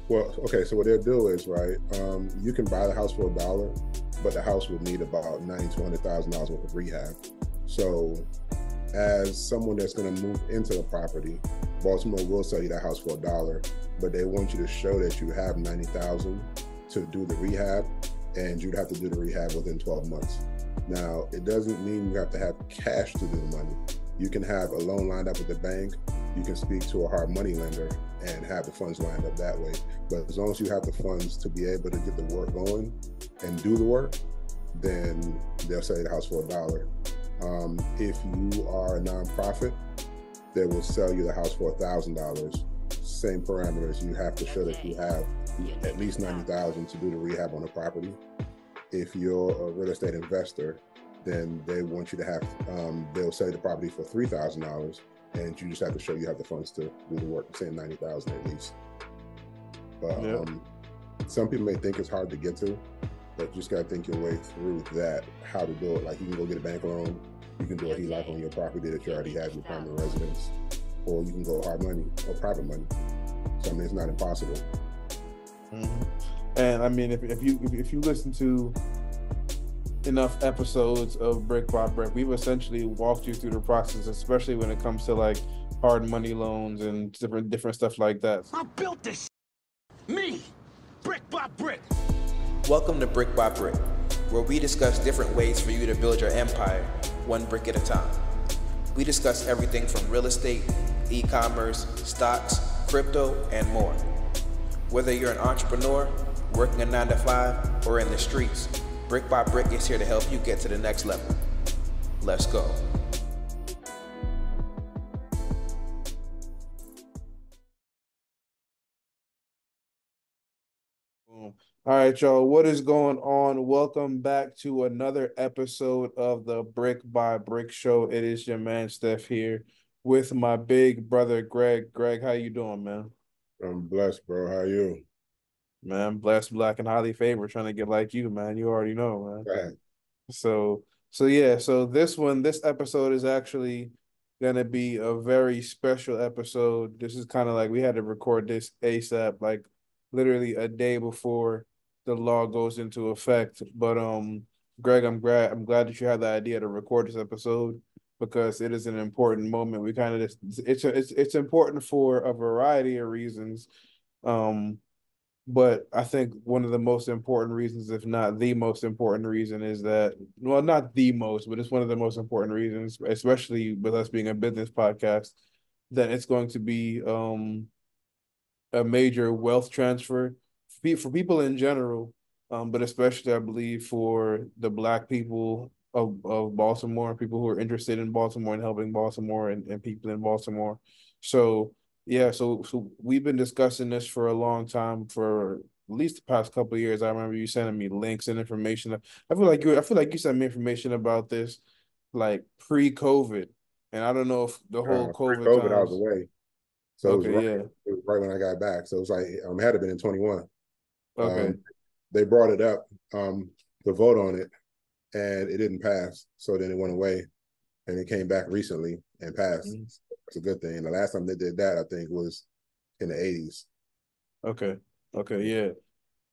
Well, okay, so what they'll do is, right, you can buy the house for $1, but the house would need about $90,000 to $100,000 worth of rehab. So as someone that's going to move into the property, Baltimore will sell you that house for $1, but they want you to show that you have $90,000 to do the rehab, and you'd have to do the rehab within 12 months. Now, it doesn't mean you have to have cash to do the money. You can have a loan lined up with the bank. You can speak to a hard money lender and have the funds lined up that way. But as long as you have the funds to be able to get the work going and do the work, then they'll sell you the house for $1. If you are a nonprofit, they will sell you the house for $1,000. Same parameters. You have to show that you have at least $90,000 to do the rehab on the property. If you're a real estate investor, then they want you to have, they'll sell you the property for $3,000, and you just have to show you have the funds to do the work, saying $90,000 at least. But some people may think it's hard to get to, but you just gotta think your way through that, how to do it. Like, you can go get a bank loan, you can do a HELOC on your property that you already have your permanent residence, or you can go hard money or private money. So I mean, it's not impossible. Mm-hmm. And I mean, if you listen to enough episodes of Brick by Brick, we've essentially walked you through the process, especially when it comes to like hard money loans and different stuff like that. I built this, me, brick by brick. Welcome to Brick by Brick, where we discuss different ways for you to build your empire, one brick at a time. We discuss everything from real estate, e-commerce, stocks, crypto, and more. Whether you're an entrepreneur, working a 9-to-5, or in the streets, Brick by Brick is here to help you get to the next level. Let's go. All right, y'all, what is going on? Welcome back to another episode of the Brick by Brick Show. It is your man Stef here with my big brother Greg. Greg, how you doing, man? I'm blessed, bro. How are you? Man, blessed, black, and highly favored, trying to get like you, man. You already know, man. Right. So this episode is actually gonna be a very special episode. This is kind of like we had to record this ASAP, like literally a day before the law goes into effect. But Greg, I'm glad that you had the idea to record this episode because it is an important moment. We kind of it's important for a variety of reasons. But I think one of the most important reasons, if not the most important reason, is that, well, not the most, but it's one of the most important reasons, especially with us being a business podcast, that it's going to be a major wealth transfer for people in general, but especially, I believe, for the Black people of Baltimore, people who are interested in Baltimore and helping Baltimore and people in Baltimore. So yeah, so we've been discussing this for a long time, for at least the past couple of years. I remember you sending me links and information. I feel like you sent me information about this like pre-COVID, and I don't know if the whole COVID Pre-COVID, I was times. away. So Okay, yeah. it was right when I got back. So it was like, it had to been in 21. Okay. They brought it up, to vote on it, and it didn't pass. So then it went away, and it came back recently and passed. Mm-hmm. It's a good thing. The last time they did that, I think, was in the 80s. Okay. Okay, yeah.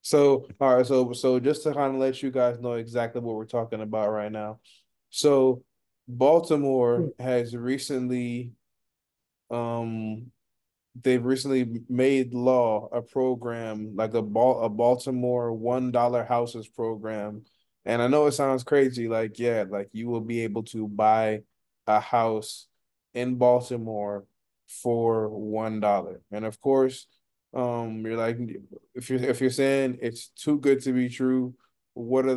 So, all right, so just to kind of let you guys know exactly what we're talking about right now. So, Baltimore has recently they've recently made law a program like a Baltimore $1 houses program. And I know it sounds crazy, like, yeah, like you will be able to buy a house in Baltimore for $1. And of course, you're like, if you're saying it's too good to be true, what's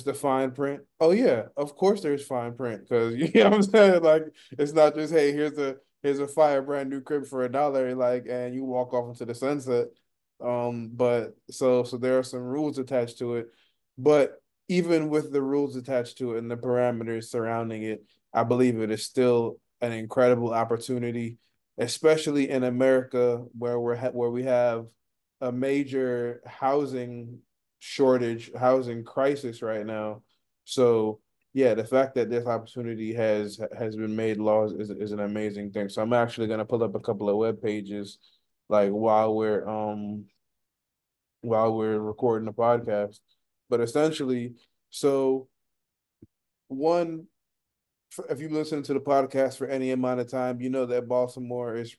the fine print? Oh yeah, of course there's fine print, because you know what I'm saying? Like, it's not just, hey, here's a fire brand new crib for $1, like, and you walk off into the sunset. But so there are some rules attached to it. But even with the rules attached to it and the parameters surrounding it, I believe it is still an incredible opportunity, especially in America, where we have a major housing shortage, housing crisis right now. So yeah, the fact that this opportunity has been made law is an amazing thing. So I'm actually going to pull up a couple of web pages like while we're recording the podcast. But essentially, so one, if you listen to the podcast for any amount of time, you know that Baltimore is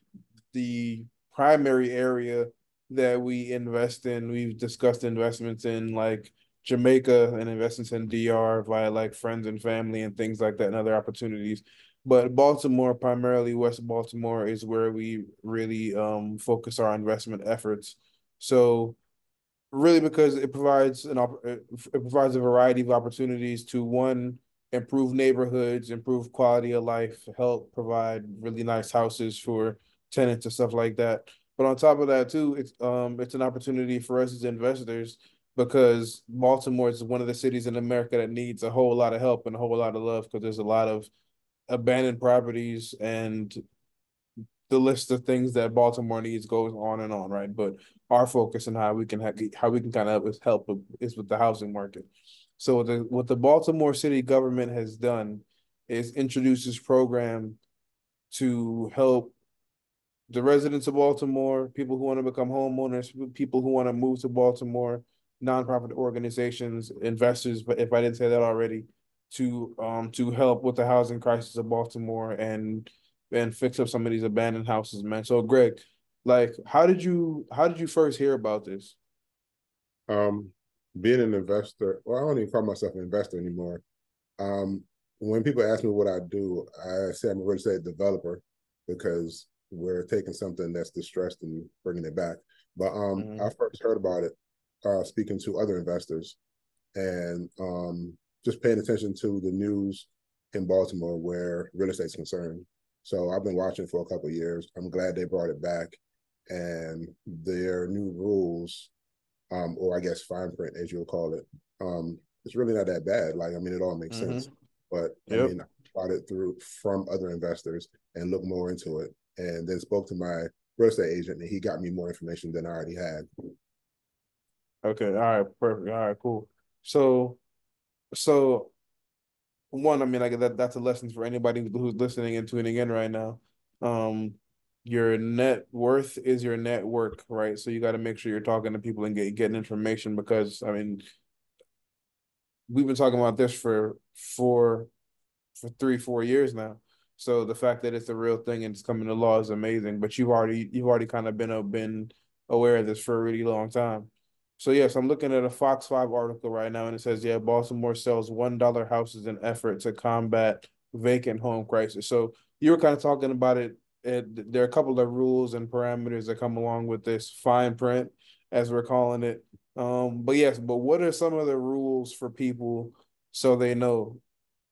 the primary area that we invest in. We've discussed investments in like Jamaica and investments in DR via like friends and family and things like that and other opportunities. But Baltimore, primarily West Baltimore, is where we really focus our investment efforts. So really because it provides a variety of opportunities to one, improve neighborhoods, improve quality of life, help provide really nice houses for tenants and stuff like that. But on top of that too, it's an opportunity for us as investors because Baltimore is one of the cities in America that needs a whole lot of help and a whole lot of love because there's a lot of abandoned properties and the list of things that Baltimore needs goes on and on, right? But our focus and how we can kind of help is with the housing market. So what the Baltimore City government has done is introduce this program to help the residents of Baltimore, people who want to become homeowners, people who want to move to Baltimore, nonprofit organizations, investors, but if I didn't say that already, to help with the housing crisis of Baltimore and fix up some of these abandoned houses, man. So Greg, like how did you first hear about this? Um, Being an investor, well, I don't even call myself an investor anymore. Um, when people ask me what I do, I say I'm a real estate developer because we're taking something that's distressed and bringing it back. But I Mm-hmm. first heard about it speaking to other investors and just paying attention to the news in Baltimore where real estate is concerned. So I've been watching for a couple of years. I'm glad they brought it back, and their new rules, or I guess fine print, as you'll call it, it's really not that bad. Like, I mean, it all makes sense. Mm-hmm. But I Yep. mean, I bought it through from other investors and looked more into it, and then spoke to my real estate agent, and he got me more information than I already had. Okay. All right. Perfect. All right. Cool. So so one, I mean, like that's a lesson for anybody who's listening and tuning in right now. Um, your net worth is your network, right? So you got to make sure you're talking to people and getting information because I mean, we've been talking about this for 3, 4 years now. So the fact that it's a real thing and it's coming to law is amazing. But you've already kind of been aware of this for a really long time. So yes, I'm looking at a Fox 5 article right now, and it says, yeah, Baltimore sells $1 houses in effort to combat vacant home crisis. So you were kind of talking about it. There are a couple of rules and parameters that come along with this fine print, as we're calling it. But yes, but what are some of the rules for people so they know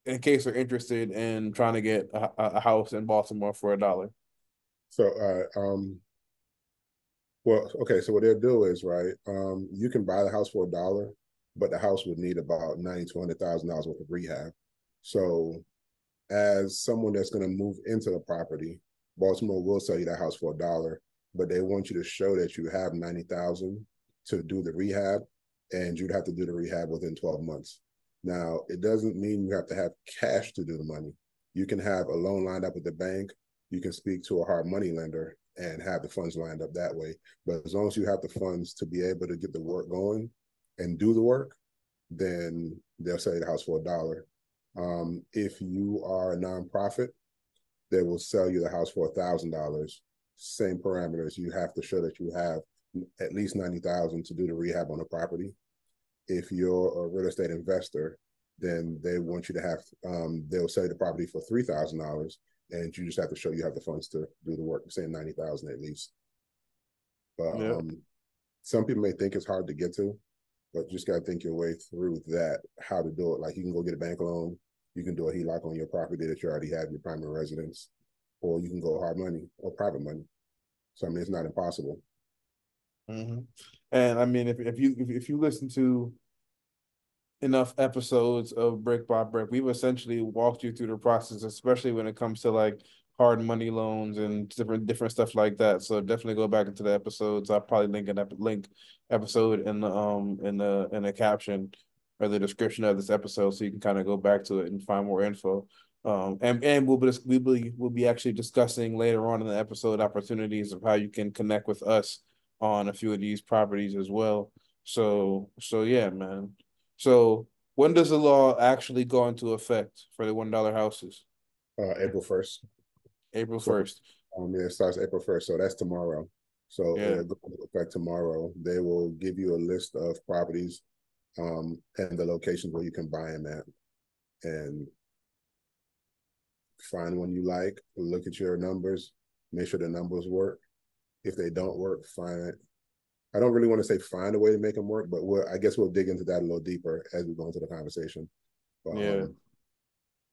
in case they're interested in trying to get a house in Baltimore for $1? So, well, okay. So what they'll do is, right, you can buy the house for $1, but the house would need about 90 to $100,000 worth of rehab. So as someone that's going to move into the property, Baltimore will sell you that house for $1, but they want you to show that you have 90,000 to do the rehab, and you'd have to do the rehab within 12 months. Now, it doesn't mean you have to have cash to do the money. You can have a loan lined up with the bank. You can speak to a hard money lender and have the funds lined up that way. But as long as you have the funds to be able to get the work going and do the work, then they'll sell you the house for $1. If you are a nonprofit, they will sell you the house for $1,000. Same parameters. You have to show that you have at least 90,000 to do the rehab on the property. If you're a real estate investor, then they want you to have they'll sell you the property for $3,000, and you just have to show you have the funds to do the work, saying 90,000 at least. But Yeah. some people may think it's hard to get to, but you just got to think your way through that, how to do it. Like, you can go get a bank loan, you can do a HELOC on your property that you already have, your primary residence, or you can go hard money or private money. So I mean, it's not impossible. Mm-hmm. And I mean, if you listen to enough episodes of Brick by Brick, we've essentially walked you through the process, especially when it comes to like hard money loans and different stuff like that. So definitely go back into the episodes. I'll probably link episode in the caption or the description of this episode so you can kind of go back to it and find more info. And we'll be actually discussing later on in the episode opportunities of how you can connect with us on a few of these properties as well. So yeah, man. So when does the law actually go into effect for the $1 houses? April 1st. April So 1st. yeah, it starts April 1st. So that's tomorrow. So Yeah. it'll go into effect tomorrow. They will give you a list of properties and the locations where you can buy them at. And find one you like, look at your numbers, make sure the numbers work. If they don't work, find it. I don't really want to say find a way to make them work, but I guess we'll dig into that a little deeper as we go into the conversation. But Yeah.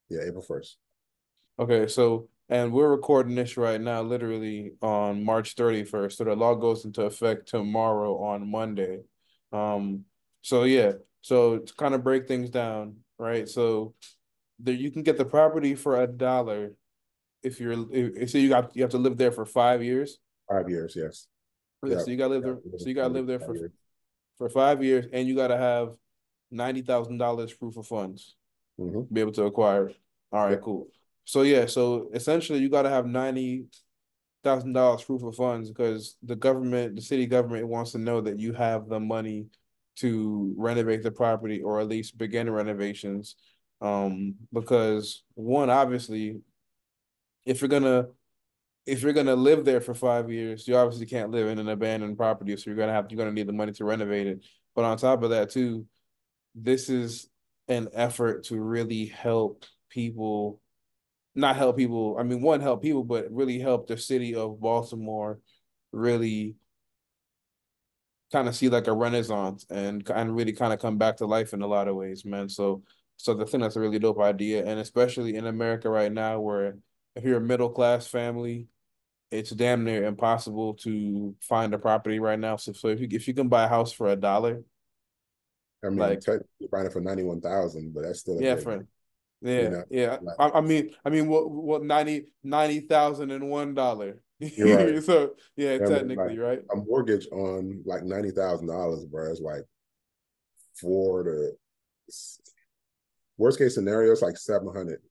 yeah, April 1st. Okay, so and we're recording this right now, literally on March 31st. So the law goes into effect tomorrow on Monday. Um, so yeah, so to kind of break things down, right? So there you can get the property for $1 if so you have to live there for 5 years. 5 years, yes. Yeah, Yeah. so you gotta live Yeah. there. So you gotta live there for 5 years, and you gotta have $90,000 proof of funds Mm-hmm. to be able to acquire it. All right, Yep. cool. So yeah, so essentially you gotta have $90,000 proof of funds because the city government wants to know that you have the money to renovate the property or at least begin renovations. Because one, obviously, if you're gonna if you're gonna live there for 5 years, you obviously can't live in an abandoned property, so you're gonna need the money to renovate it. But on top of that, too, this is an effort to really help people, not help people. I mean, one, help people, but really help the city of Baltimore really kind of see like a renaissance and really kind of come back to life in a lot of ways, man. So the thing that's a really dope idea, and especially in America right now, where if you're a middle class family, it's damn near impossible to find a property right now. So if you can buy a house for $1, I mean, like technically you're buying it for 91,000, but that's still a yeah, big, friend. you Yeah, know, yeah. like I mean, what 90,001 $. you're right. So yeah, I mean, like technically, right? a mortgage on like $90,000, bro, is like four to worst case scenario, it's like 700,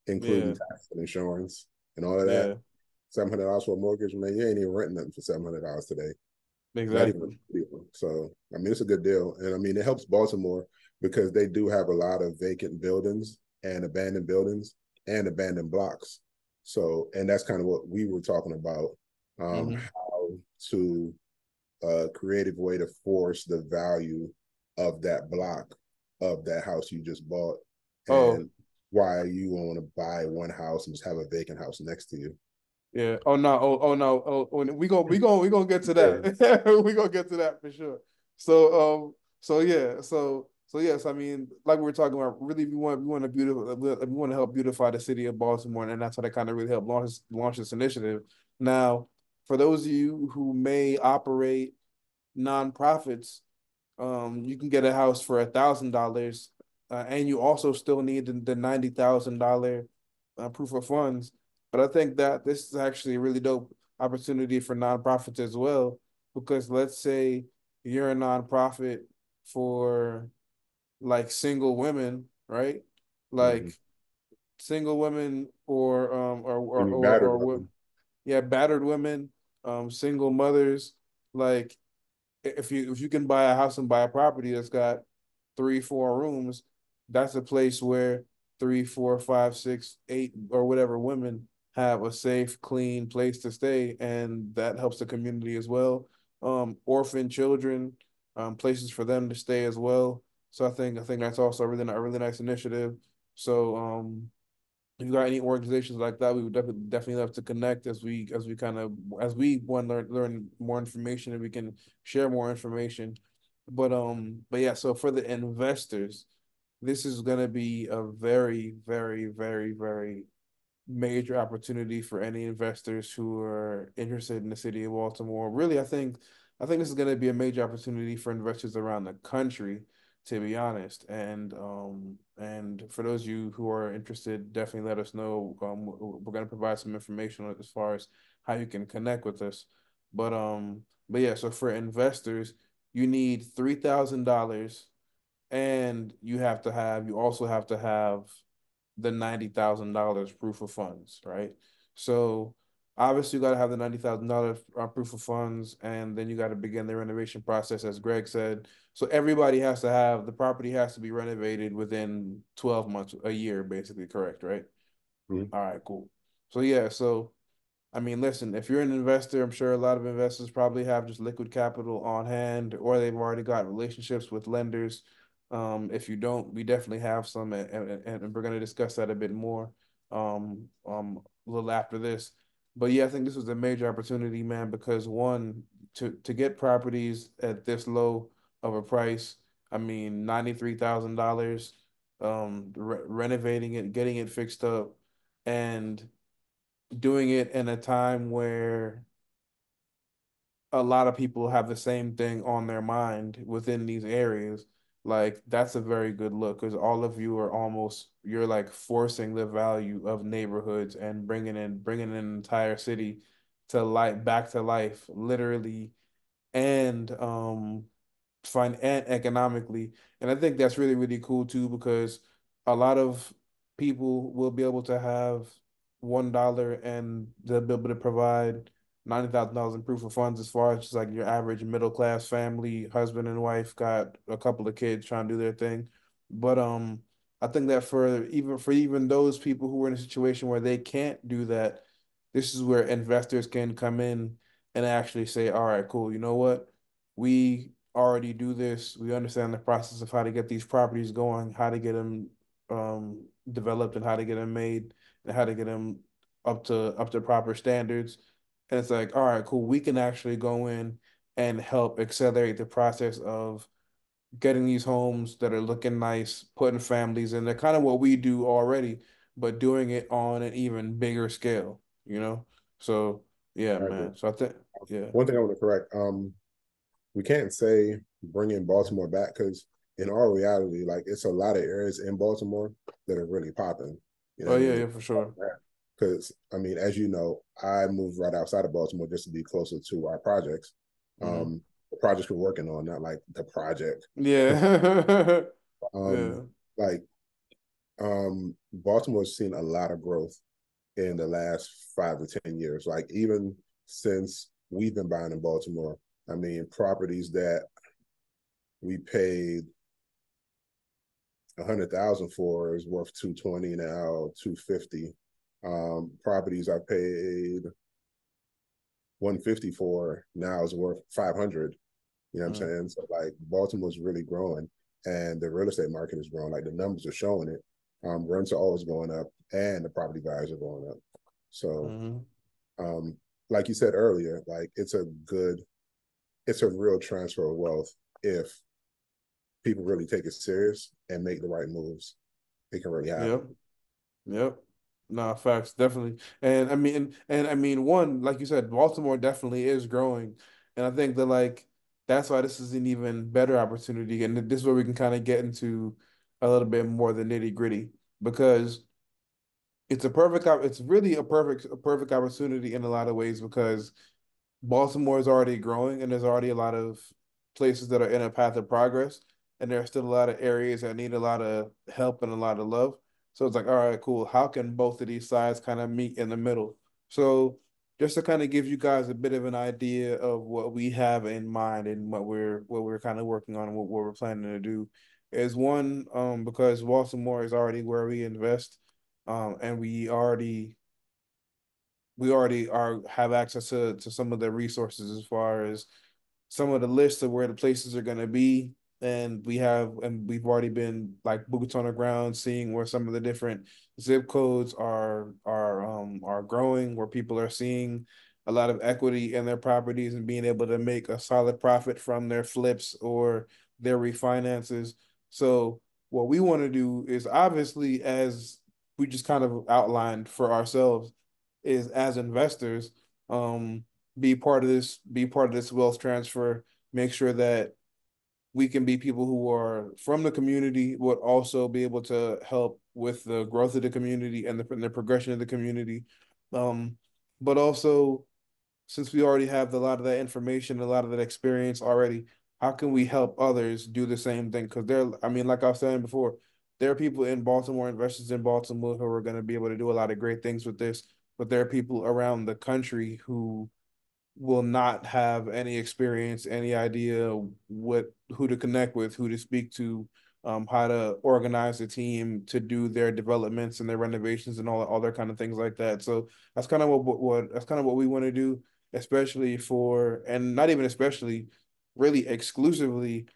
including Yeah, tax and insurance and all of that. yeah, $700 for a mortgage, man, you ain't even renting nothing for $700 today. Not even exactly. a deal. So I mean, it's a good deal, and I mean, it helps Baltimore because they do have a lot of vacant buildings and abandoned blocks. So, and that's kind of what we were talking about, Hmm. how to creative way to force the value of that block of that house you just bought, Oh, and why you want to buy one house and just have a vacant house next to you. yeah. Oh no. Oh no. We gonna get to Yeah. that. We gonna get to that for sure. So so yeah. So yes. I mean, like we were talking about, really, we want to help beautify the city of Baltimore, and that's how they kind of really help launch this initiative. Now, for those of you who may operate nonprofits, you can get a house for $1,000, and you also still need the $90,000 proof of funds. But I think that this is actually a really dope opportunity for nonprofits as well, because let's say you're a nonprofit for like single women, right? Mm-hmm. Like single women or And you battered what? them. Yeah, battered women, single mothers, like if you can buy a house and buy a property that's got 3, 4 rooms, that's a place where 3, 4, 5, 6, 8 or whatever women have a safe, clean place to stay, and that helps the community as well. Orphan children, places for them to stay as well. So I think that's also a really nice initiative. So if you got any organizations like that, we would definitely love to connect as we want to learn more information and we can share more information. But yeah, so for the investors, this is gonna be a very, very, very, very major opportunity for any investors who are interested in the city of Baltimore. Really, I think this is going to be a major opportunity for investors around the country, to be honest. And for those of you who are interested, definitely let us know. We're going to provide some information as far as how you can connect with us. But yeah, so for investors, you need $3,000, and you also have to have the $90,000 proof of funds, right? So obviously you got to have the $90,000 proof of funds, and then you got to begin the renovation process, as Greg said. So everybody has to have the property has to be renovated within 12 months, a year, basically, correct, right? Mhm. All right, cool. So yeah, so I mean, listen, if you're an investor, I'm sure a lot of investors probably have just liquid capital on hand, or they've already got relationships with lenders. If you don't, we definitely have some, and we're going to discuss that a bit more a little after this. But yeah, I think this was a major opportunity, man, because one, to get properties at this low of a price, I mean, $93,000, renovating it, getting it fixed up, and doing it in a time where a lot of people have the same thing on their mind within these areas, like that's a very good look because all of you are almost you're like forcing the value of neighborhoods and bringing an entire city to life back to life, literally, and fun and economically. And I think that's really, really cool too, because a lot of people will be able to have $1 and they'll be able to provide $90,000 in proof of funds as far as just like your average middle class family, husband and wife got a couple of kids trying to do their thing. But I think that for even those people who are in a situation where they can't do that, this is where investors can come in and actually say, all right, cool, you know what? We already do this. We understand the process of how to get these properties going, how to get them developed, and how to get them made, and how to get them up to proper standards. And it's like, all right, cool. We can actually go in and help accelerate the process of getting these homes that are looking nice, putting families in. They're kind of what we do already, but doing it on an even bigger scale, you know? So yeah, I agree. man. So I think, yeah. One thing I want to correct, we can't say bringing Baltimore back because in all reality, like it's a lot of areas in Baltimore that are really popping. You know Oh what I yeah, mean? yeah, for sure. Because I mean, as you know, I moved right outside of Baltimore just to be closer to our projects. Hmm. The projects we're working on, not like the project. Yeah. um, Yeah. like Baltimore's seen a lot of growth in the last 5 to 10 years. Like even since we've been buying in Baltimore, I mean, properties that we paid 100,000 for is worth 220 now, 250. Properties I paid 150 for now is worth 500. You know what I'm Mm, saying? So like Baltimore's really growing, and the real estate market is growing. Like the numbers are showing it. Rents are always going up, and the property values are going up. So, mhm. um, like you said earlier, like it's a real transfer of wealth if people really take it serious and make the right moves. It can really Yep. happen. Yep. Nah, facts, definitely. And I mean, and I mean, one, like you said, Baltimore definitely is growing. And I think that like that's why this is an even better opportunity. And this is where we can kind of get into a little bit more of the nitty-gritty, because it's really a perfect opportunity in a lot of ways, because Baltimore is already growing and there's already a lot of places that are in a path of progress, and there are still a lot of areas that need a lot of help and a lot of love. So it's like, all right, cool. How can both of these sides kind of meet in the middle? So just to kind of give you guys a bit of an idea of what we have in mind and what we're kind of working on and what we're planning to do is one, because Baltimore is already where we invest, and we already are have access to some of the resources as far as some of the lists of where the places are going to be, and we've already been like boots on the ground seeing where some of the different zip codes are growing, where people are seeing a lot of equity in their properties and being able to make a solid profit from their flips or their refinances. So what we want to do is, obviously, as we just kind of outlined for ourselves, is as investors, be part of this wealth transfer, make sure that we can be people who are from the community, would also be able to help with the growth of the community and the progression of the community. But also, since we already have a lot of that information, a lot of that experience already, how can we help others do the same thing? Because I mean, like I was saying before, there are people in Baltimore, investors in Baltimore, who are going to be able to do a lot of great things with this, but there are people around the country who will not have any experience, any idea who to connect with, who to speak to, how to organize a team to do their developments and their renovations and all other kind of things like that. So that's kind of what that's kind of what we want to do, especially for, and not even especially, really exclusively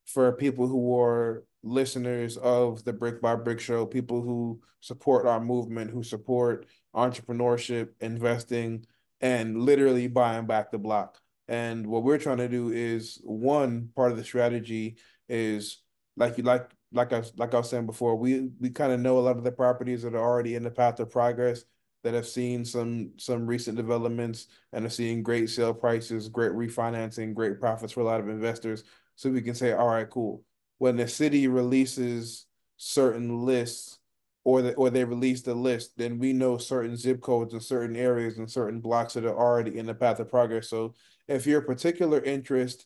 for people who are listeners of the Brick by Brick Show, people who support our movement, who support entrepreneurship, investing, and literally buying back the block. And what we're trying to do is, one part of the strategy is, like I was saying before, we kind of know a lot of the properties that are already in the path of progress, that have seen some recent developments and are seeing great sale prices, great refinancing, great profits for a lot of investors. So we can say, all right, cool. When the city releases certain lists, or they release the list, then we know certain zip codes and certain areas and certain blocks that are already in the path of progress. So if your particular interest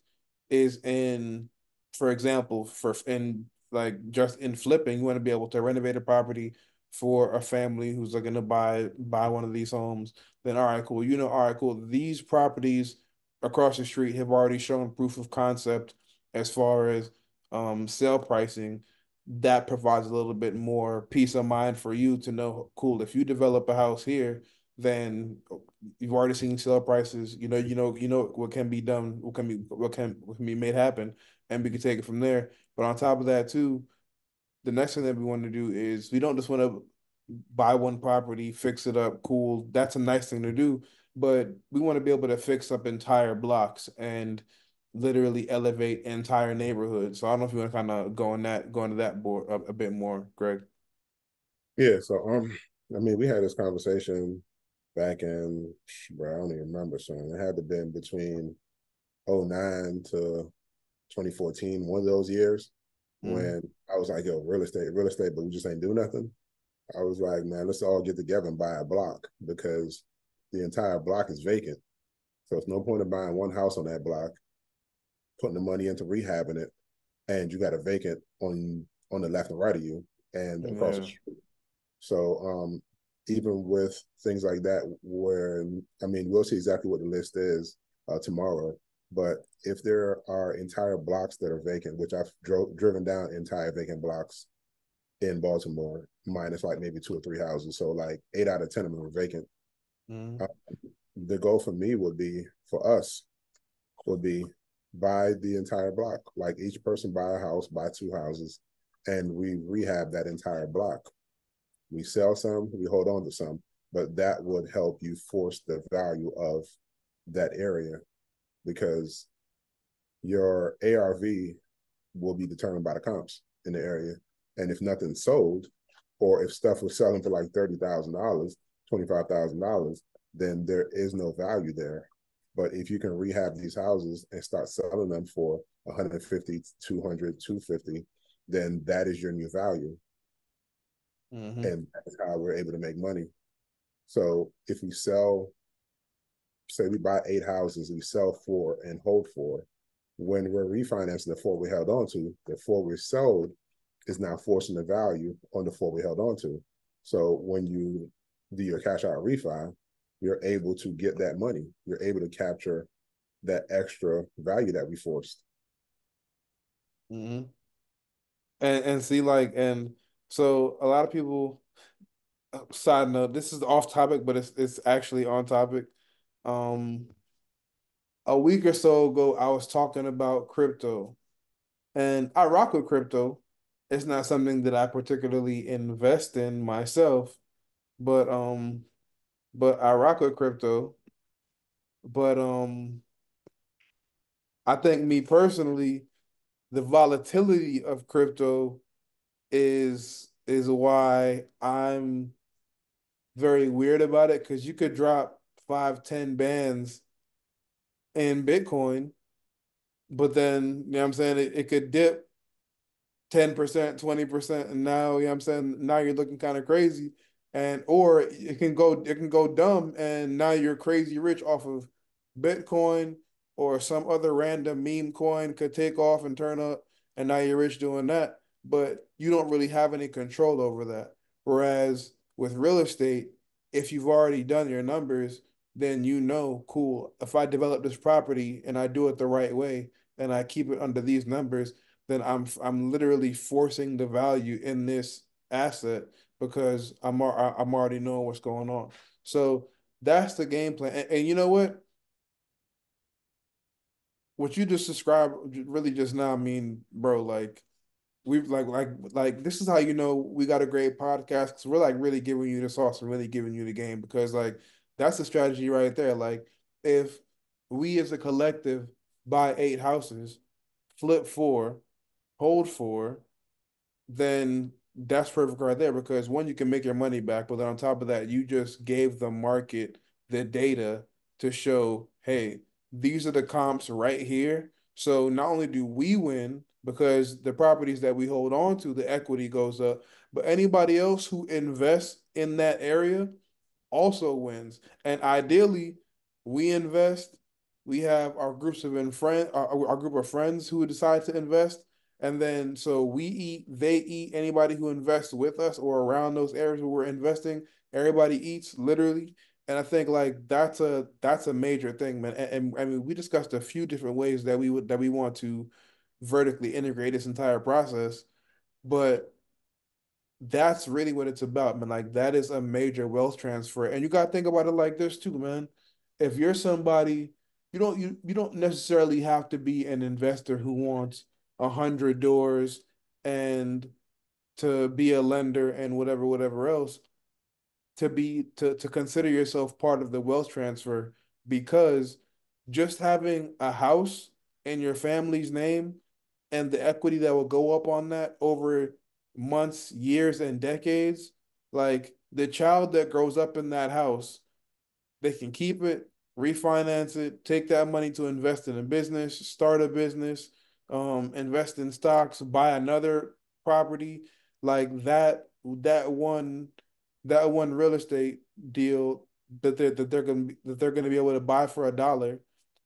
is in, for example, for in like just in flipping, you want to be able to renovate a property for a family who's looking to buy one of these homes, then all right, cool. All right, cool. These properties across the street have already shown proof of concept as far as sale pricing. That provides a little bit more peace of mind for you to know, cool, if you develop a house here, then you've already seen sale prices, what can be done, what can be made happen, and we can take it from there. But on top of that too, the next thing that we want to do is, we don't just want to buy one property, fix it up, cool. That's a nice thing to do, but we want to be able to fix up entire blocks and literally elevate entire neighborhoods. So I don't know if you want to kind of go into that board a bit more, Greg. Yeah, so I mean, we had this conversation back in, bro, I don't even remember, son. It had to been between '09 to 2014, one of those years, when I was like, yo, real estate, but we just ain't do nothing. I was like, man, let's all get together and buy a block, because the entire block is vacant. So it's no point in buying one house on that block, putting the money into rehabbing it, and you got a vacant on the left and right of you and across the Yeah. street. So even with things like that, where, I mean, we'll see exactly what the list is tomorrow. But if there are entire blocks that are vacant, which I've driven down entire vacant blocks in Baltimore, minus like maybe 2 or 3 houses, so like 8 out of 10 of them are vacant. Mm-hmm. The goal for me would be, for us, would be buy the entire block. Like, each person buy a house, buy 2 houses, and we rehab that entire block. We sell some, we hold on to some, but that would help you force the value of that area, because your ARV will be determined by the comps in the area. And if nothing's sold, or if stuff was selling for like $30,000, $25,000, then there is no value there. But if you can rehab these houses and start selling them for 150, 200, 250, then that is your new value. Mm-hmm. And that's how we're able to make money. So if we sell, say we buy 8 houses, we sell 4 and hold 4. When we're refinancing the 4 we held on to, the 4 we sold is now forcing the value on the 4 we held on to. So when you do your cash out refi, you're able to get that money. You're able to capture that extra value that we forced. Mm-hmm. And see, like, and so a lot of people, side note, this is off topic, but it's actually on topic. Um, a week or so ago, I was talking about crypto, and I rock with crypto. It's not something that I particularly invest in myself, but I rock with crypto. But I think, me personally, the volatility of crypto is why I'm very weird about it, because you could drop 5, 10 bands in Bitcoin, but then, you know what I'm saying, it could dip 10%, 20%, and now, you know what I'm saying, now you're looking kind of crazy. And or it can go dumb, and now you're crazy rich off of Bitcoin, or some other random meme coin could take off and turn up, and now you're rich doing that. but you don't really have any control over that. Whereas with real estate, if you've already done your numbers, then you know, cool, if I develop this property and I do it the right way and I keep it under these numbers, then I'm literally forcing the value in this asset because I'm already knowing what's going on. So that's the game plan. And you know what? What you just described really just now, I mean, bro, like we've like this is how you know we got a great podcast because we're like really giving you the sauce and really giving you the game because like that's the strategy right there. Like if we as a collective buy 8 houses, flip four, hold four, then that's perfect right there because one, you can make your money back, but then on top of that, you just gave the market the data to show, hey, these are the comps right here. So not only do we win because the properties that we hold on to, the equity goes up, but anybody else who invests in that area also wins. And ideally, we invest. We have our groups of in friend, our group of friends who decide to invest, and then so we eat, they eat. Anybody who invests with us or around those areas where we're investing, everybody eats literally. And I think like that's a major thing, man. And I mean, we discussed a few different ways that we want to vertically integrate this entire process, but that's really what it's about, man. Like that is a major wealth transfer. And you gotta think about it like this too, man. If you're somebody, you don't necessarily have to be an investor who wants 100 doors and to be a lender and whatever else to consider yourself part of the wealth transfer because just having a house in your family's name and the equity that will go up on that over months, years, and decades, like the child that grows up in that house they can keep it, refinance it, take that money to invest in a business, start a business, invest in stocks, buy another property like that one real estate deal that they're gonna be able to buy for $1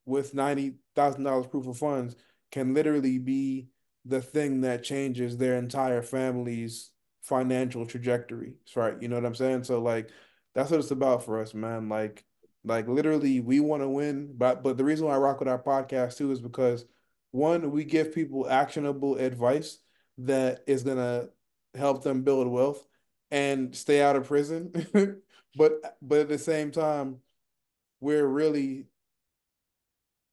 with $90,000 proof of funds can literally be the thing that changes their entire family's financial trajectory. Right? You know what I'm saying? So like that's what it's about for us, man. Like literally, we want to win. But the reason why I rock with our podcast too is because one, we give people actionable advice that is gonna help them build wealth and stay out of prison. But at the same time, we're really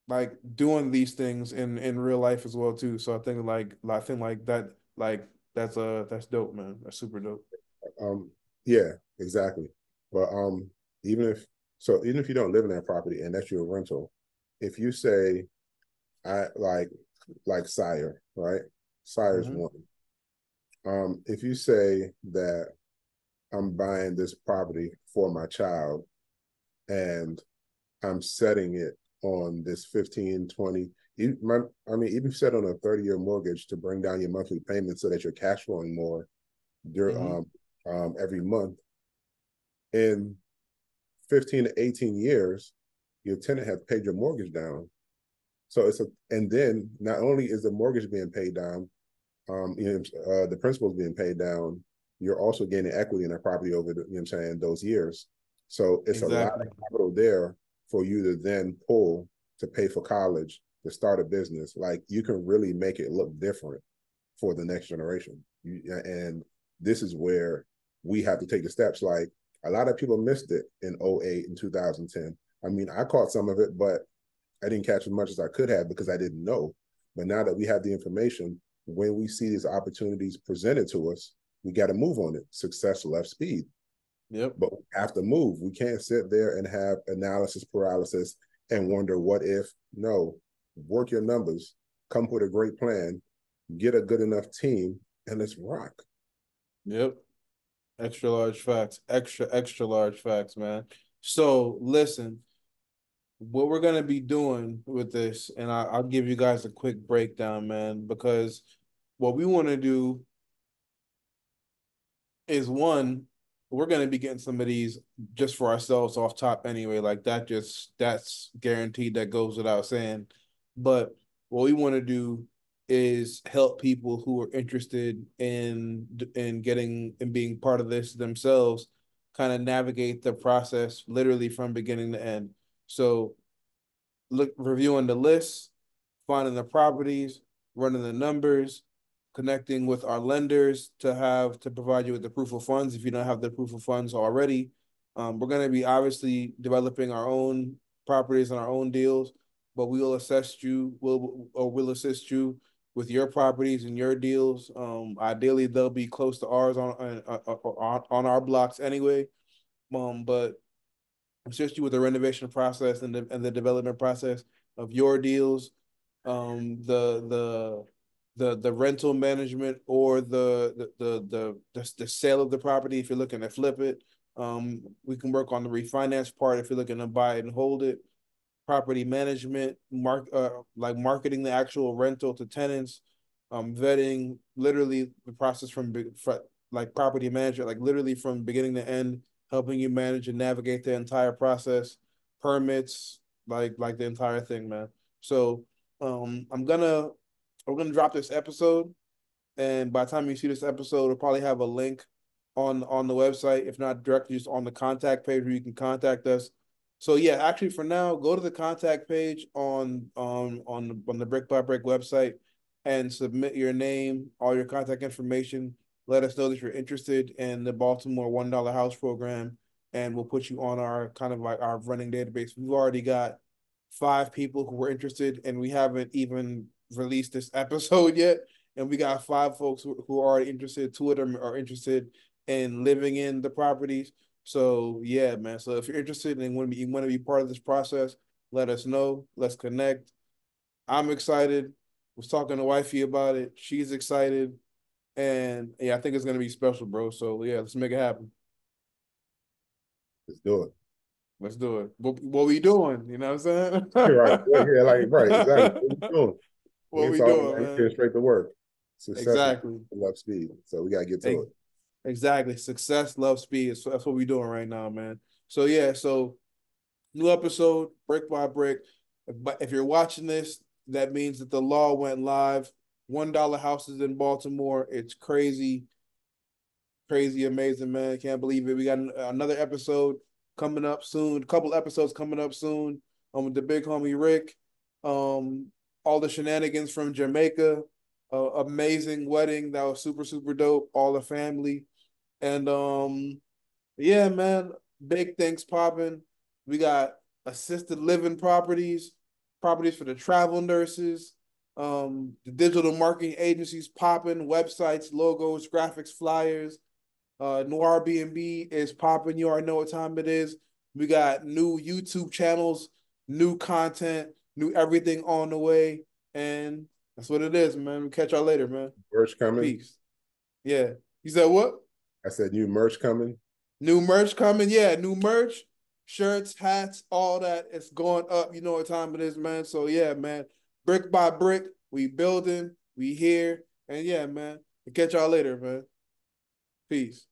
like doing these things in real life as well too. So I think like that that's dope, man. That's super dope. Yeah, exactly. But even if even if you don't live in that property and that's your rental, if you say I like Sire, right? Sire's Mm-hmm. one. If you say that I'm buying this property for my child and I'm setting it on this 15, 20, I mean, even set on a 30-year mortgage to bring down your monthly payments so that you're cash flowing more Mm-hmm. every month. In 15 to 18 years, your tenant has paid your mortgage down. So and then not only is the mortgage being paid down, the principal is being paid down, you're also gaining equity in that property over I'm saying, those years. So it's a lot of Exactly. capital there for you to then pull to pay for college, to start a business. Like you can really make it look different for the next generation. And this is where we have to take the steps. Like a lot of people missed it in 08 and 2010. I mean, I caught some of it, but I didn't catch as much as I could have because I didn't know. But now that we have the information, when we see these opportunities presented to us, we got to move on it. Success left speed. Yep. But we have to move. We can't sit there and have analysis paralysis and wonder what if. No, work your numbers, come up with a great plan, get a good enough team, and let's rock. Yep. Extra large facts. Extra large facts, man. So listen, what we're gonna be doing with this, and I'll give you guys a quick breakdown, man, because what we want to do is one, we're gonna be getting some of these just for ourselves off top anyway. Like that's guaranteed. That goes without saying. But what we want to do is help people who are interested in getting and being part of this themselves kind of navigate the process literally from beginning to end. So reviewing the lists, finding the properties, running the numbers, connecting with our lenders to provide you with the proof of funds if you don't have the proof of funds already. We're going to be obviously developing our own properties and our own deals, but we'll assist you. We'll assist you with your properties and your deals. Ideally, they'll be close to ours on our blocks anyway. But assist you with the renovation process and the development process of your deals, the rental management or the sale of the property if you're looking to flip it. We can work on the refinance part if you're looking to buy it and hold it. Property management, like marketing the actual rental to tenants, vetting literally the process from like property management, like literally from beginning to end, helping you manage and navigate the entire process, permits, like the entire thing, man. So we're gonna drop this episode, and by the time you see this episode, we'll probably have a link on the website, if not directly just on the contact page where you can contact us. So yeah, actually for now, go to the contact page on the Brick by Brick website and submit your name, all your contact information. Let us know that you're interested in the Baltimore $1 house program, and we'll put you on our kind of like our running database. We've already got 5 people who were interested, and we haven't even released this episode yet. And we got 5 folks who are already interested. 2 of them are interested in living in the properties. So yeah, man. So if you're interested and you want to be part of this process, let us know. Let's connect. I'm excited. Was talking to wifey about it. She's excited. And yeah, I think it's gonna be special, bro. So yeah, let's make it happen. Let's do it. Let's do it. What we doing? You know what I'm saying? Right. Yeah, like right, exactly. What we doing? We What ain't we talking doing, about man? getting straight to work. Success is Exactly. love speed. So we gotta get to it. Exactly. Success, love, speed. So that's what we're doing right now, man. So yeah, so new episode, brick by brick. But if you're watching this, that means that the law went live. $1 houses in Baltimore. It's crazy, crazy, amazing, man. Can't believe it. We got another episode coming up soon. A couple episodes coming up soon. With the big homie Rick. All the shenanigans from Jamaica. Amazing wedding that was super super dope. All the family. And yeah, man, big things popping. We got assisted living properties, properties for the travel nurses, the digital marketing agencies popping, websites, logos, graphics, flyers. New Airbnb is popping. You already know what time it is. We got new YouTube channels, new content, new everything on the way. And that's what it is, man. We'll catch y'all later, man. Merch coming. Peace. Yeah. You said what? I said new merch coming. New merch coming. Yeah, new merch, shirts, hats, all that. It's going up. You know what time it is, man. So yeah, man. Brick by brick, we building, we here. And yeah, man. We'll catch y'all later, man. Peace.